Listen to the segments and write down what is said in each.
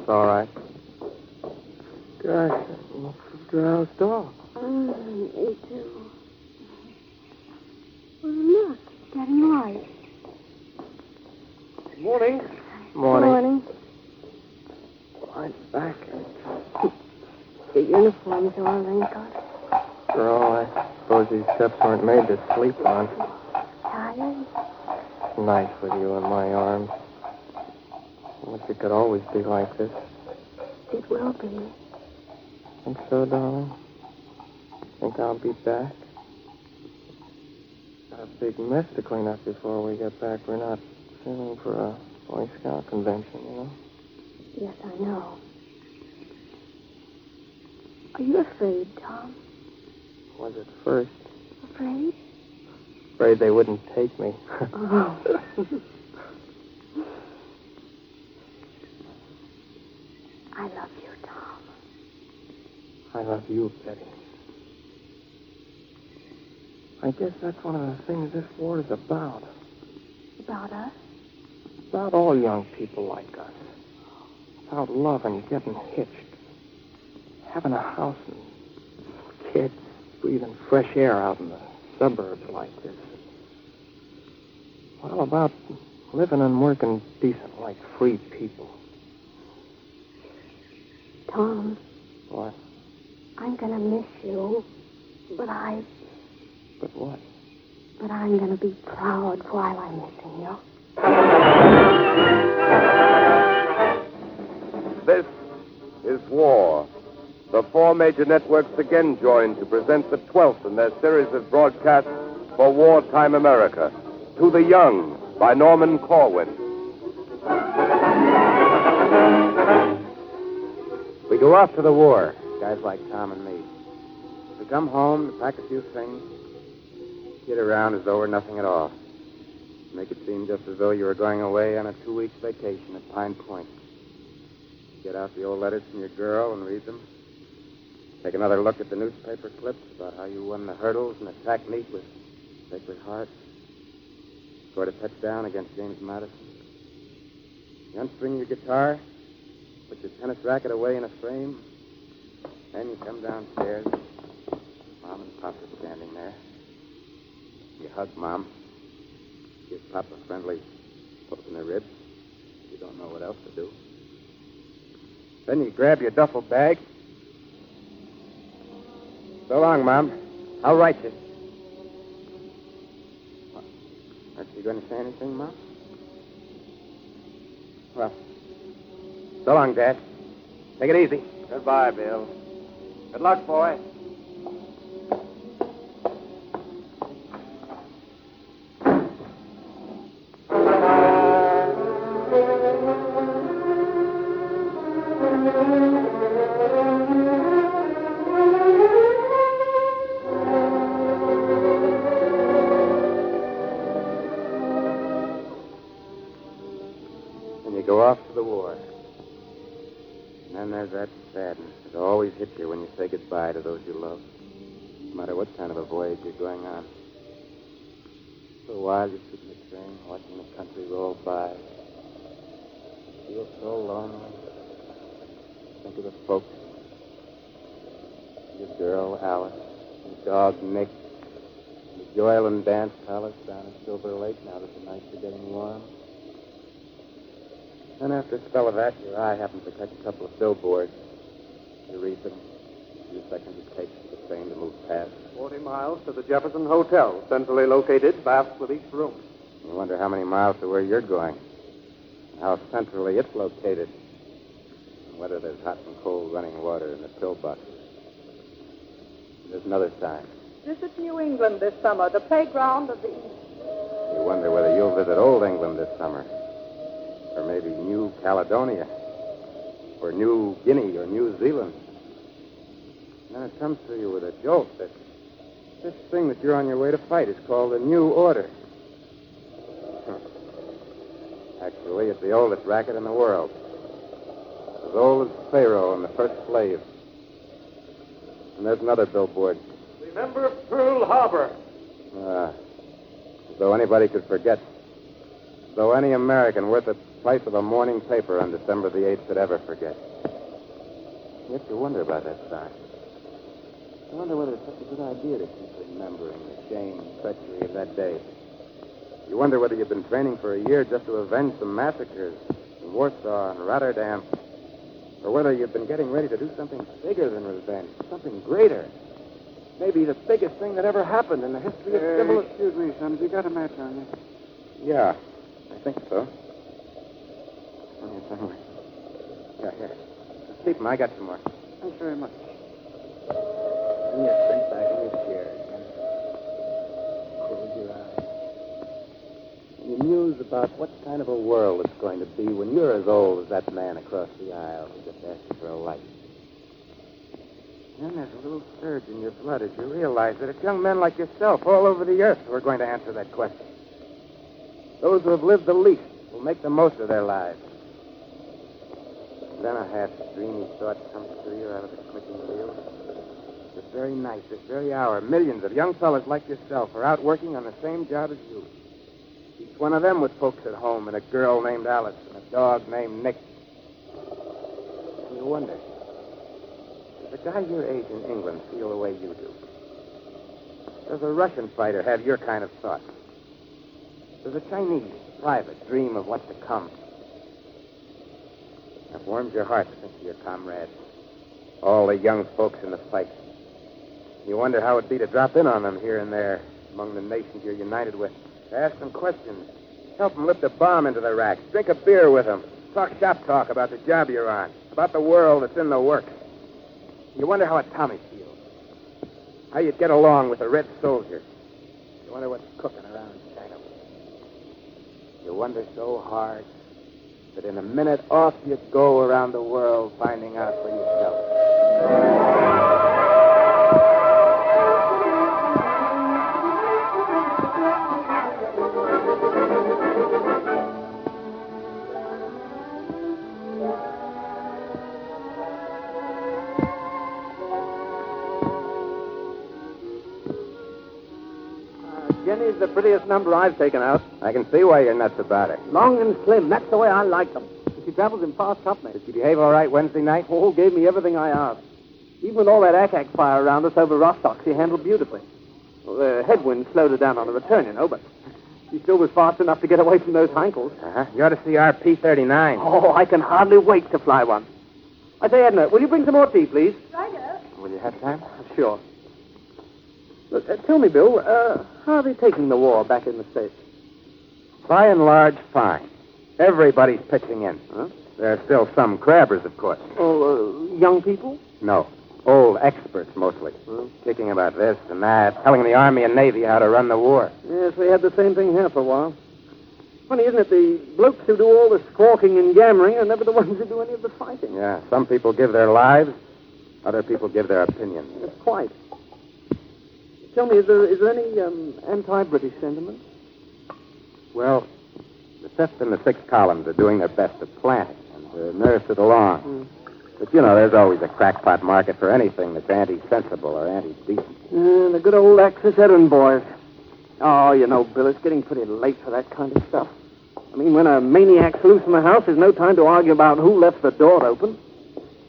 all right. Gosh, that looks drowsed off. Me too. Well, look, it's getting light. Morning. Morning. I'm back. The uniform's all wrinkled. Girl, I suppose these steps weren't made to sleep on. Tired? Nice with you in my arms. I wish it could always be like this. It will be. Think so, darling? Think I'll be back? Got a big mess to clean up before we get back. We're not feeling for a Boy Scout convention, you know? Yes, I know. Are you afraid, Tom? Was at first. Afraid? Afraid they wouldn't take me. Oh. I love you, Tom. I love you, Betty. I guess that's one of the things this war is about. About us? About all young people like us. About love and getting hitched. Having a house and kids. Breathing fresh air out in the suburbs like this. Well, about living and working decent like free people. Tom. What? I'm gonna miss you. But what? But I'm gonna be proud while I'm missing you. This is War. The four major networks again join to present the 12th in their series of broadcasts for wartime America. To the Young by Norman Corwin. We go off to the war, guys like Tom and me. We come home to pack a few things, get around as though we're nothing at all. Make it seem just as though you were going away on a 2-week vacation at Pine Point. Get out the old letters from your girl and read them. Take another look at the newspaper clips about how you won the hurdles and the track meet with Sacred Heart. Scored a touchdown against James Madison. You unstring your guitar, put your tennis racket away in a frame, then you come downstairs. Mom and Pop are standing there. You hug Mom. Give Pop a friendly poke in the ribs. You don't know what else to do. Then you grab your duffel bag. So long, Mom. I'll write you. What? Aren't you going to say anything, Mom? Well, so long, Dad. Take it easy. Goodbye, Bill. Good luck, boy. Go off to the war. And then there's that sadness that always hits you when you say goodbye to those you love, no matter what kind of a voyage you're going on. For a while you sit in the train watching the country roll by. You feel so lonely. Think of the folks. Your girl, Alice. Your dog, Nick. The Joyland Dance Palace down at Silver Lake now that the nights are getting warm. Then after a spell of that, your eye happens to catch a couple of billboards. You read them. A few seconds it takes for the train to move past. 40 miles to the Jefferson Hotel, centrally located, baths with each room. You wonder how many miles to where you're going. And how centrally it's located. And whether there's hot and cold running water in the pillboxes. There's another sign. Visit New England this summer, the playground of the East. You wonder whether you'll visit Old England this summer. Or maybe New Caledonia. Or New Guinea or New Zealand. And then it comes to you with a jolt that this thing that you're on your way to fight is called the New Order. Actually, it's the oldest racket in the world. As old as Pharaoh and the first slave. And there's another billboard. Remember Pearl Harbor. As though anybody could forget. As though any American worth a price of a morning paper on December the 8th could ever forget. Yet you wonder about that stock. I wonder whether it's such a good idea to keep remembering the shame and treachery of that day. You wonder whether you've been training for a year just to avenge some massacres in Warsaw and Rotterdam, or whether you've been getting ready to do something bigger than revenge, something greater. Maybe the biggest thing that ever happened in the history of civilization. Excuse me, son. Have you got a match on you? Yeah, I think so. Oh, yes, anyway. Yeah, here. Keep them. I got some more. Thanks very much. Yes, sink back in your chair again. Close your eyes. You muse about what kind of a world it's going to be when you're as old as that man across the aisle who just asked you for a light. Then there's a little surge in your blood as you realize that it's young men like yourself all over the earth who are going to answer that question. Those who have lived the least will make the most of their lives. And then a half dreamy thought comes to you out of the clicking wheel. This very night, this very hour, millions of young fellas like yourself are out working on the same job as you. Each one of them with folks at home and a girl named Alice and a dog named Nick. And you wonder, does a guy your age in England feel the way you do? Does a Russian fighter have your kind of thoughts? Does a Chinese private dream of what's to come? It warms your heart to think of your comrades, all the young folks in the fight. You wonder how it'd be to drop in on them here and there among the nations you're united with, to ask them questions, help them lift a bomb into the racks, drink a beer with them, talk shop talk about the job you're on, about the world that's in the works. You wonder how a Tommy feels, how you'd get along with a red soldier. You wonder what's cooking around China. You wonder so hard that in a minute off you go around the world finding out for yourself. Jenny's the prettiest number I've taken out. I can see why you're nuts about it. Long and slim. That's the way I like them. She travels in fast company. Did she behave all right Wednesday night? Oh, gave me everything I asked. Even with all that ack fire around us over Rostock, she handled beautifully. Well, the headwind slowed her down on the return, you know, but she still was fast enough to get away from those Heinkels. Uh-huh. You ought to see our P-39. Oh, I can hardly wait to fly one. I say, Edna, will you bring some more tea, please? Righto. Will you have time? Sure. Look, tell me, Bill, how are they taking the war back in the States? By and large, fine. Everybody's pitching in. Huh? There are still some crabbers, of course. Oh, young people? No. Old experts, mostly. Kicking about this and that, telling the Army and Navy how to run the war. Yes, we had the same thing here for a while. Funny, isn't it? The blokes who do all the squawking and yammering are never the ones who do any of the fighting. Yeah, some people give their lives, other people give their opinions. Yes, quite. Tell me, is there any anti-British sentiment? Well, the 5th and the 6th columns are doing their best to plant it and to nurse it along. But, you know, there's always a crackpot market for anything that's anti-sensible or anti-decent. The good old Axis errand boys. Oh, you know, Bill, it's getting pretty late for that kind of stuff. I mean, when a maniac's loose in the house, there's no time to argue about who left the door open.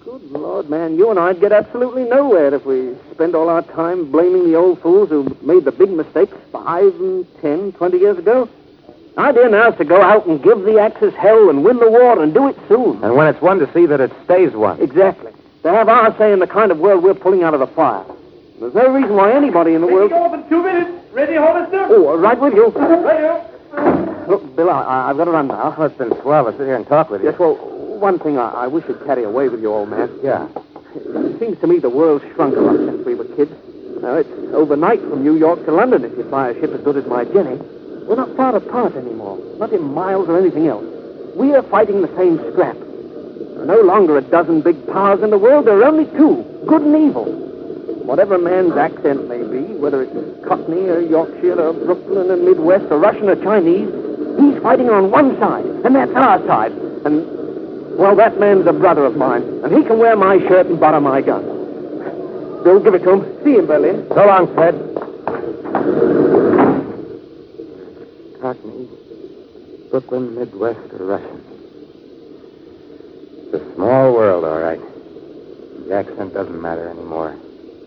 Good Lord, man, you and I'd get absolutely nowhere if we spend all our time blaming the old fools who made the big mistakes 5 and 10, 20 years ago. The idea now is to go out and give the Axis hell and win the war and do it soon. And when it's won, to see that it stays one. Exactly. To have our say in the kind of world we're pulling out of the fire. There's no reason why anybody in the world... Ready to go in 2 minutes. Ready, Hollister? Oh, right with you. Ready. Look, Bill, I've got to run now. Oh, it's been swell to sit here and talk with you. Yes, well, one thing I wish you'd carry away with you, old man. Yeah. It seems to me the world's shrunk a lot since we were kids. Now, it's overnight from New York to London if you fly a ship as good as my Jenny. We're not far apart anymore, not in miles or anything else. We are fighting the same scrap. There are no longer a dozen big powers in the world. There are only 2, good and evil. Whatever man's accent may be, whether it's Cockney or Yorkshire or Brooklyn or Midwest or Russian or Chinese, he's fighting on one side, and that's our side. And, well, that man's a brother of mine, and he can wear my shirt and borrow my gun. Bill, give it to him. See you in Berlin. So long, Fred. Cockney, Brooklyn, Midwest, or Russian. It's a small world, all right. The accent doesn't matter anymore.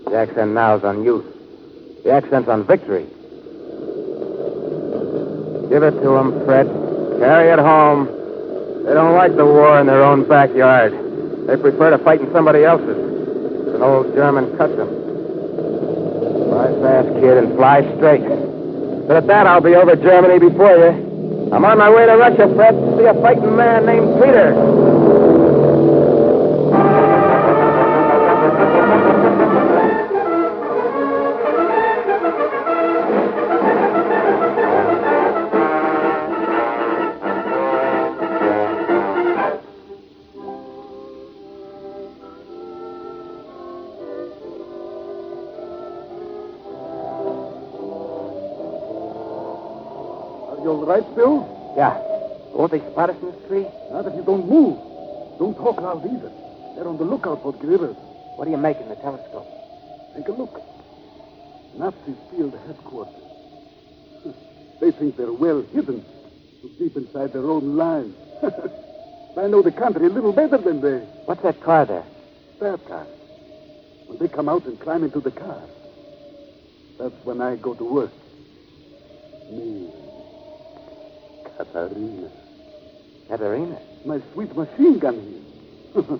The accent now is on youth. The accent's on victory. Give it to them, Fred. Carry it home. They don't like the war in their own backyard. They prefer to fight in somebody else's. It's an old German custom. Fly fast, kid, and fly straight. But at that, I'll be over Germany before you. I'm on my way to Russia, Fred, to see a fighting man named Peter. You all right, Bill? Yeah. Won't they spot us in this tree? Not if you don't move. Don't talk loud either. They're on the lookout for guerrillas. What do you make in the telescope? Take a look. Nazi field headquarters. They think they're well hidden, deep inside their own lines. I know the country a little better than they. What's that car there? Staff car. When they come out and climb into the car, that's when I go to work. Me. Katarina. Katarina? My sweet machine gun here.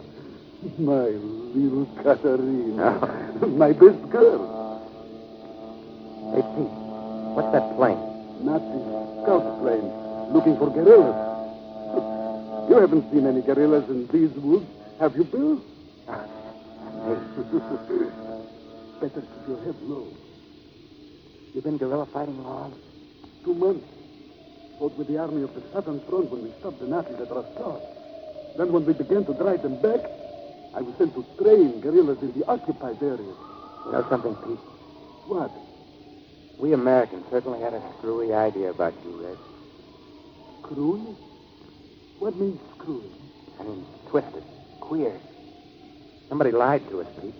My little Katarina. Oh. My best girl. Hey, Pete, what's that plane? Nazi scout plane looking for guerrillas. You haven't seen any guerrillas in these woods, have you, Bill? Better keep your head low. You been guerrilla fighting long? 2 months. Fought with the army of the Southern Front when we stopped the Nazis at Rostov. Then when we began to drive them back, I was sent to train guerrillas in the occupied areas. You know something, Pete? What? We Americans certainly had a screwy idea about you, Red. Screwy? What means screwy? I mean, twisted, queer. Somebody lied to us, Pete.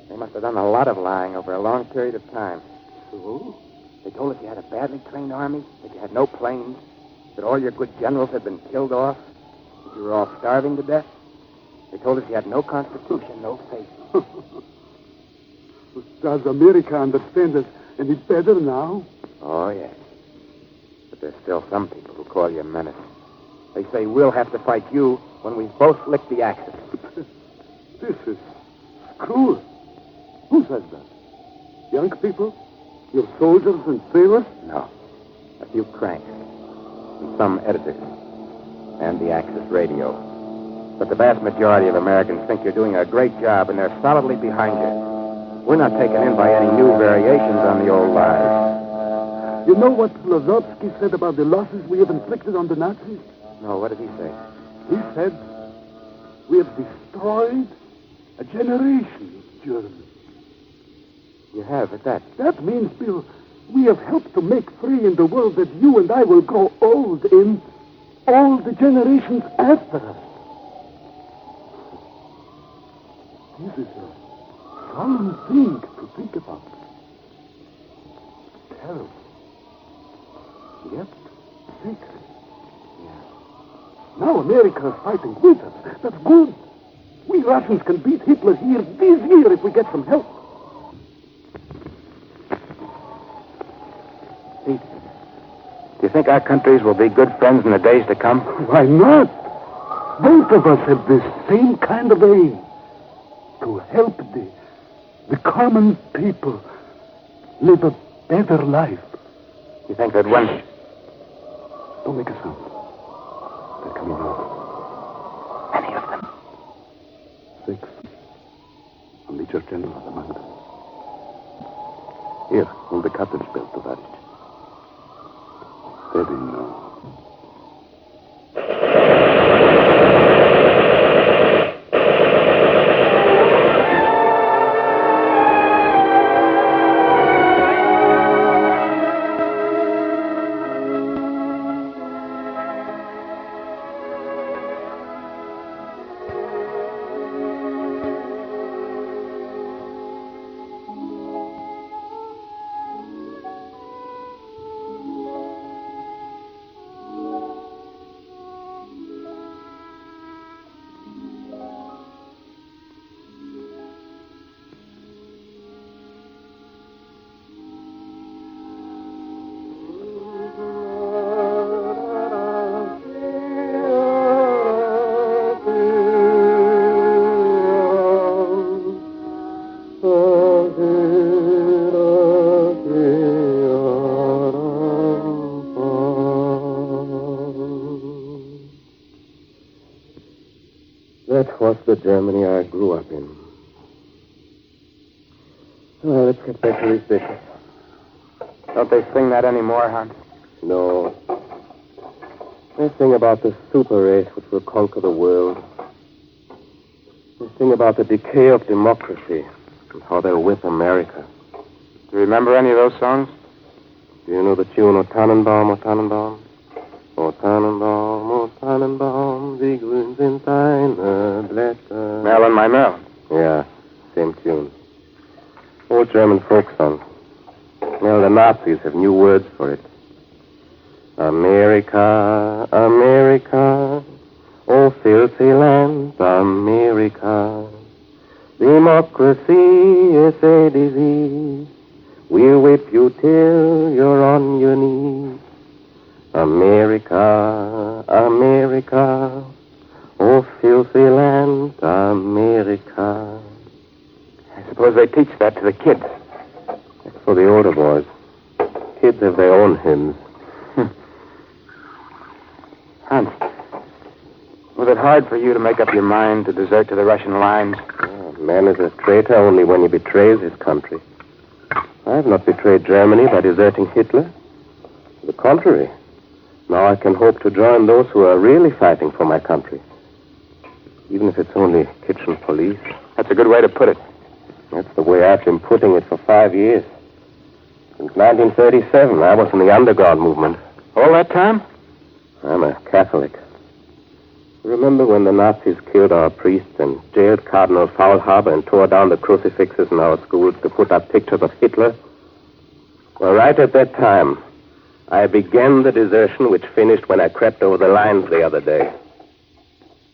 They must have done a lot of lying over a long period of time. So? They told us you had a badly trained army, that you had no planes, that all your good generals had been killed off, that you were all starving to death. They told us you had no constitution, no faith. Does America understand us any better now? Oh, yes. But there's still some people who call you a menace. They say we'll have to fight you when we've both licked the Axis. This is cruel. Who says that? Young people? Your soldiers and sailors? No. A few cranks. And some editors. And the Axis radio. But the vast majority of Americans think you're doing a great job, and they're solidly behind you. We're not taken in by any new variations on the old lies. You know what Lozovsky said about the losses we have inflicted on the Nazis? No, what did he say? He said, we have destroyed a generation of Germans. You have, at that. That means, Bill, we have helped to make free in the world that you and I will grow old in all the generations after us. This is a solemn thing to think about. Terrible. Yet sacred. Yeah. Now America is fighting with us. That's good. We Russians can beat Hitler here this year if we get some help. Pete, do you think our countries will be good friends in the days to come? Why not? Both of us have this same kind of aim. To help the common people live a better life. You think that when... Don't make a sound. They're coming out. Any of them? 6. And Major General among them. Here, hold the captain's belt, Tovarich. Steady now. Germany I grew up in. Well, let's get back to these dishes. Don't they sing that anymore, Hans? No. They sing about the super race which will conquer the world. They sing about the decay of democracy and how they'll whip America. Do you remember any of those songs? Do you know the tune, O Tannenbaum, O Tannenbaum? O Tannenbaum, O Tannenbaum, wie grün sind deine Blätter. Marilyn Monroe. Yeah, same tune. Old German folk song. Well, the Nazis have new words for it. America, America, oh filthy land, America. Democracy is a disease. We'll whip you till you're on your knees. America, America, oh filthy land, America. I suppose they teach that to the kids. That's for the older boys. Kids have their own hymns. Hans, was it hard for you to make up your mind to desert to the Russian lines? Oh, man is a traitor only when he betrays his country. I have not betrayed Germany by deserting Hitler. To the contrary. Now I can hope to join those who are really fighting for my country. Even if it's only kitchen police. That's a good way to put it. That's the way I've been putting it for 5 years. Since 1937, I was in the underground movement. All that time? I'm a Catholic. Remember when the Nazis killed our priests and jailed Cardinal Faulhaber and tore down the crucifixes in our schools to put up pictures of Hitler? Well, right at that time, I began the desertion which finished when I crept over the lines the other day.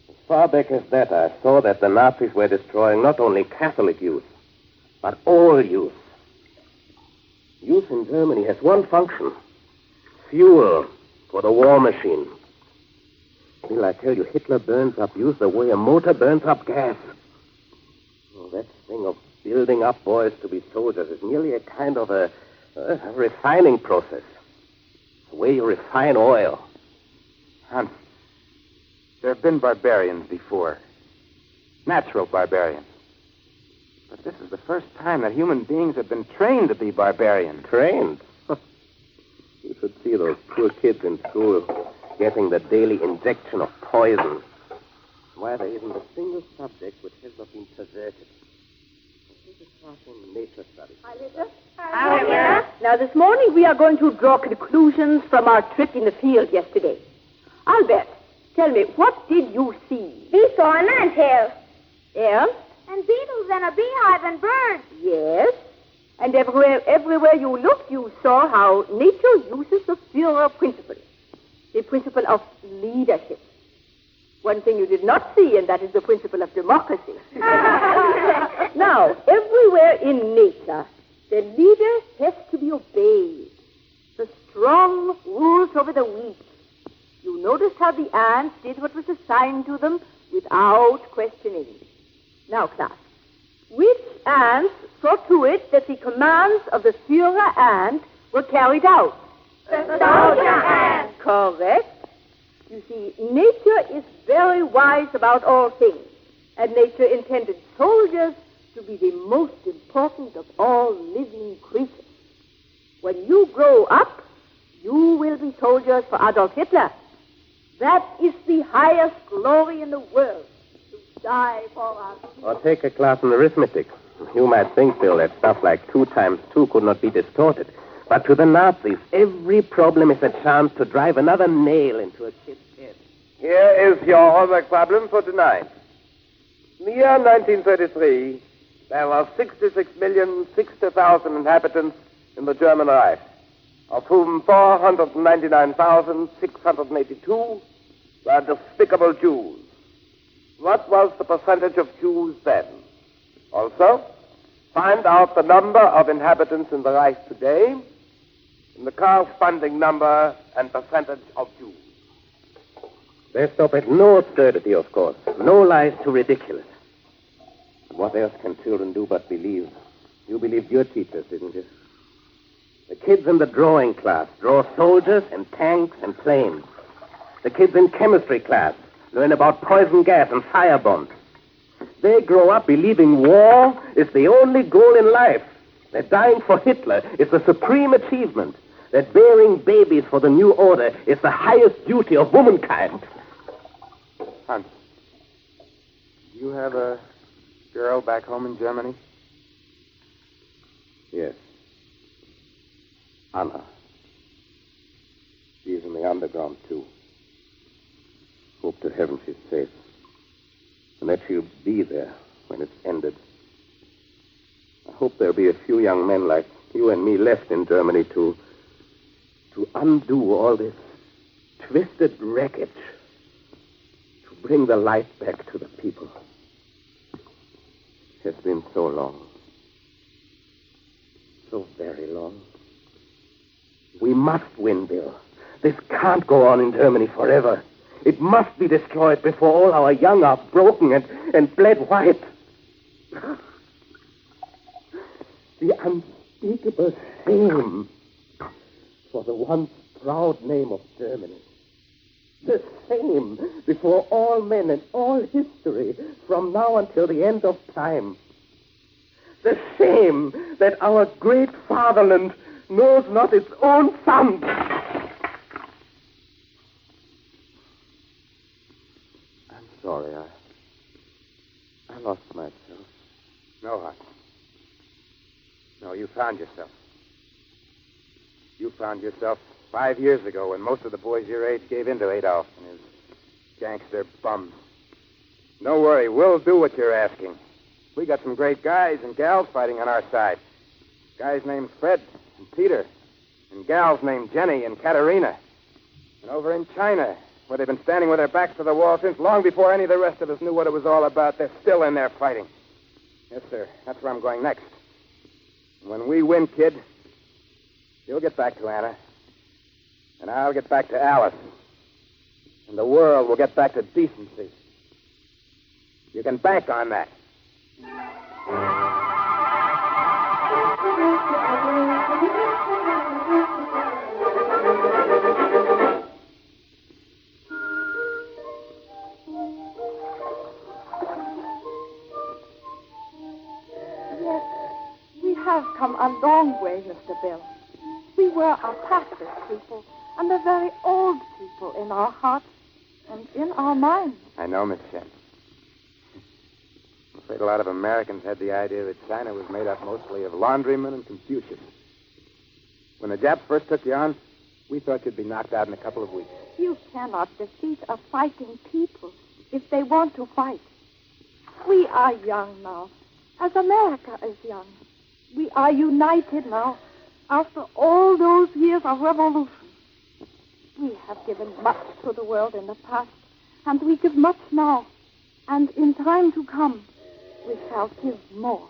As far back as that, I saw that the Nazis were destroying not only Catholic youth, but all youth. Youth in Germany has one function: fuel for the war machine. Still, I tell you, Hitler burns up youth the way a motor burns up gas. Oh, that thing of building up boys to be soldiers is merely a kind of a refining process. The way you refine oil. Hans, there have been barbarians before. Natural barbarians. But this is the first time that human beings have been trained to be barbarians. Trained? You should see those poor kids in school getting the daily injection of poison. Why, there isn't a single subject which has not been perverted. This is class in nature studies. Hi, Lisa. Hi. Now, this morning we are going to draw conclusions from our trip in the field yesterday. Albert, tell me, what did you see? We saw an anthill. Yeah? And beetles and a beehive and birds. Yes. And everywhere you looked, you saw how nature uses the Führer principle. The principle of leadership. One thing you did not see, and that is the principle of democracy. Now, everywhere in nature, the leader has to be obeyed. The strong rules over the weak. You noticed how the ants did what was assigned to them without questioning. Now, class, which ants saw to it that the commands of the Führer ant were carried out? The soldier ant. Correct. You see, nature is very wise about all things, and nature intended soldiers to be the most important of all living creatures. When you grow up, you will be soldiers for Adolf Hitler. That is the highest glory in the world, to die for us. Or take a class in arithmetic. You might think, Bill, that stuff like 2 times 2 could not be distorted. But to the Nazis, every problem is a chance to drive another nail into a kid's head. Here is your homework problem for tonight. In the year 1933, there were 66,060,000 inhabitants in the German Reich, of whom 499,682 were despicable Jews. What was the percentage of Jews then? Also, find out the number of inhabitants in the Reich today and the corresponding number and percentage of Jews. They stop at no absurdity, of course. No lies too ridiculous. What else can children do but believe? You believed your teachers, didn't you? The kids in the drawing class draw soldiers and tanks and planes. The kids in chemistry class learn about poison gas and fire bombs. They grow up believing war is the only goal in life. That dying for Hitler is the supreme achievement. That bearing babies for the new order is the highest duty of womankind. Hans, do you have a girl back home in Germany? Yes. Anna. She's in the underground, too. Hope to heaven she's safe. And that she'll be there when it's ended. I hope there'll be a few young men like you and me left in Germany to undo all this twisted wreckage. To bring the light back to the people. It's been so long. So very long. We must win, Bill. This can't go on in Germany forever. It must be destroyed before all our young are broken and bled white. The unspeakable shame for the once proud name of Germany. The shame before all men and all history from now until the end of time. The shame that our great fatherland knows not its own sons. I'm sorry. I lost myself. No, Hans. No, you found yourself. You found yourself 5 years ago when most of the boys your age gave in to Adolf and his gangster bums. Don't worry, we'll do what you're asking. We got some great guys and gals fighting on our side. Guys named Fred and Peter, and gals named Jenny and Katerina. And over in China, where they've been standing with their backs to the wall since long before any of the rest of us knew what it was all about, they're still in there fighting. Yes, sir. That's where I'm going next. When we win, kid, you'll get back to Anna. And I'll get back to Alice. And the world will get back to decency. You can bank on that. Yes, we have come a long way, Mr. Bill. We were a passive people and a very old people in our hearts and in our minds. I know, Miss Shen. I'm afraid a lot of Americans had the idea that China was made up mostly of laundrymen and Confucius. When the Japs first took you on, we thought you'd be knocked out in a couple of weeks. You cannot defeat a fighting people if they want to fight. We are young now, as America is young. We are united now after all those years of revolution. We have given much to the world in the past, and we give much now. And in time to come, we shall give more.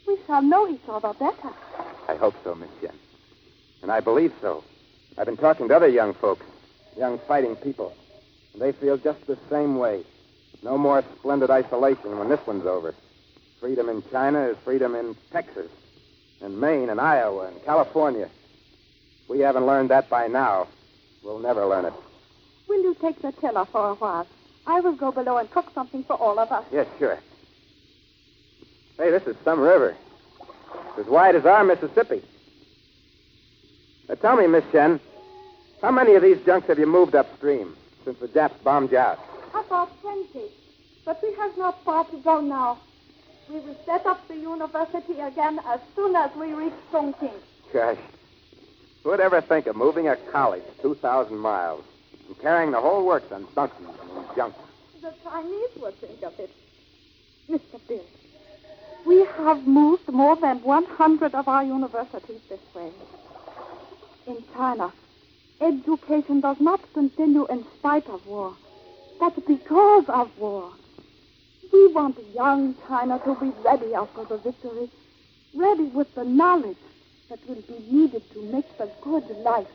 We shall know each other better. I hope so, Miss Jen. And I believe so. I've been talking to other young folks, young fighting people, and they feel just the same way. No more splendid isolation when this one's over. Freedom in China is freedom in Texas, and Maine, and Iowa, and California. If we haven't learned that by now, we'll never learn it. Will you take the tiller for a while? I will go below and cook something for all of us. Yes, sure. Hey, this is some river. It's as wide as our Mississippi. Now, tell me, Miss Shen, how many of these junks have you moved upstream since the Japs bombed you out? About 20. But we have not far to go now. We will set up the university again as soon as we reach Chongqing. Gosh. Who'd ever think of moving a college 2,000 miles and carrying the whole works on donkeys and junks? The Chinese would think of it. Mr. Bill, we have moved more than 100 of our universities this way. In China, education does not continue in spite of war, but because of war. We want young China to be ready after the victory, ready with the knowledge that will be needed to make the good life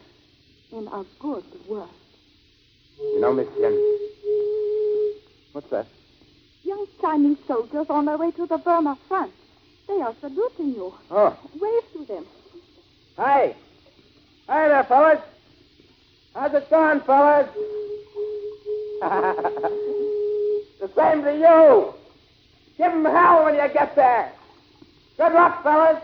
in a good world. You know, Miss Yen, what's that? Young Chinese soldiers on their way to the Burma front. They are saluting you. Oh. Wave to them. Hi. Hi there, fellas. How's it going, fellas? The same to you. Give 'em hell when you get there. Good luck, fellas.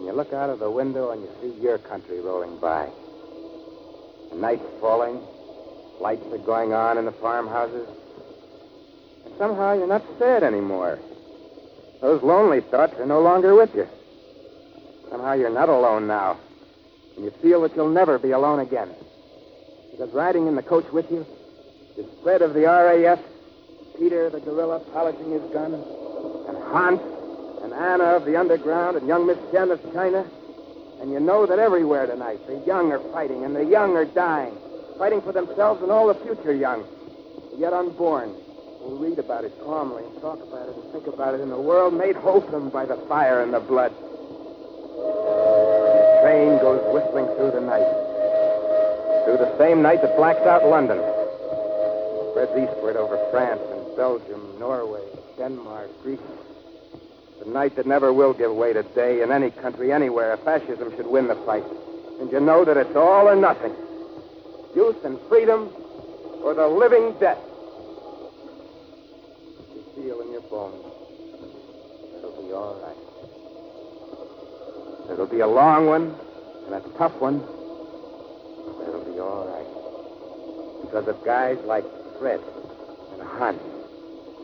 You look out of the window and you see your country rolling by. The night's falling. Lights are going on in the farmhouses. And somehow you're not sad anymore. Those lonely thoughts are no longer with you. Somehow you're not alone now. And you feel that you'll never be alone again. Because riding in the coach with you is Fred of the RAF, Peter the gorilla polishing his gun, and Hans and Anna of the underground, and young Miss Chen of China. And you know that everywhere tonight, the young are fighting, and the young are dying, fighting for themselves and all the future young, the yet unborn, will read about it calmly and talk about it and think about it in a world made wholesome by the fire and the blood. The train goes whistling through the night, through the same night that blacks out London, spreads eastward over France and Belgium, Norway, Denmark, Greece. The night that never will give way today in any country, anywhere, if fascism should win the fight. And you know that it's all or nothing. Youth and freedom or the living death. You feel in your bones. It'll be all right. It'll be a long one and a tough one, but it'll be all right. Because of guys like Fred and Hans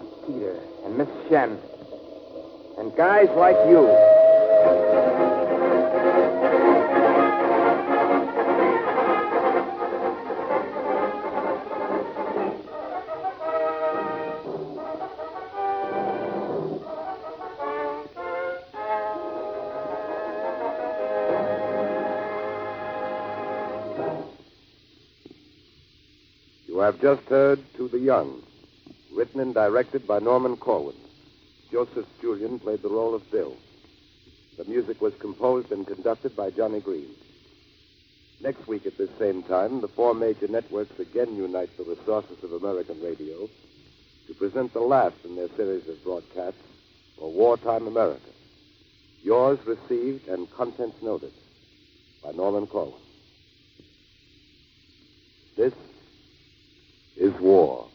and Peter and Miss Shen. And guys like you. You have just heard To the Young, written and directed by Norman Corwin. Joseph Julian played the role of Bill. The music was composed and conducted by Johnny Green. Next week at this same time, the four major networks again unite the resources of American radio to present the last in their series of broadcasts for Wartime America. Yours received and contents noted by Norman Corwin. This is war.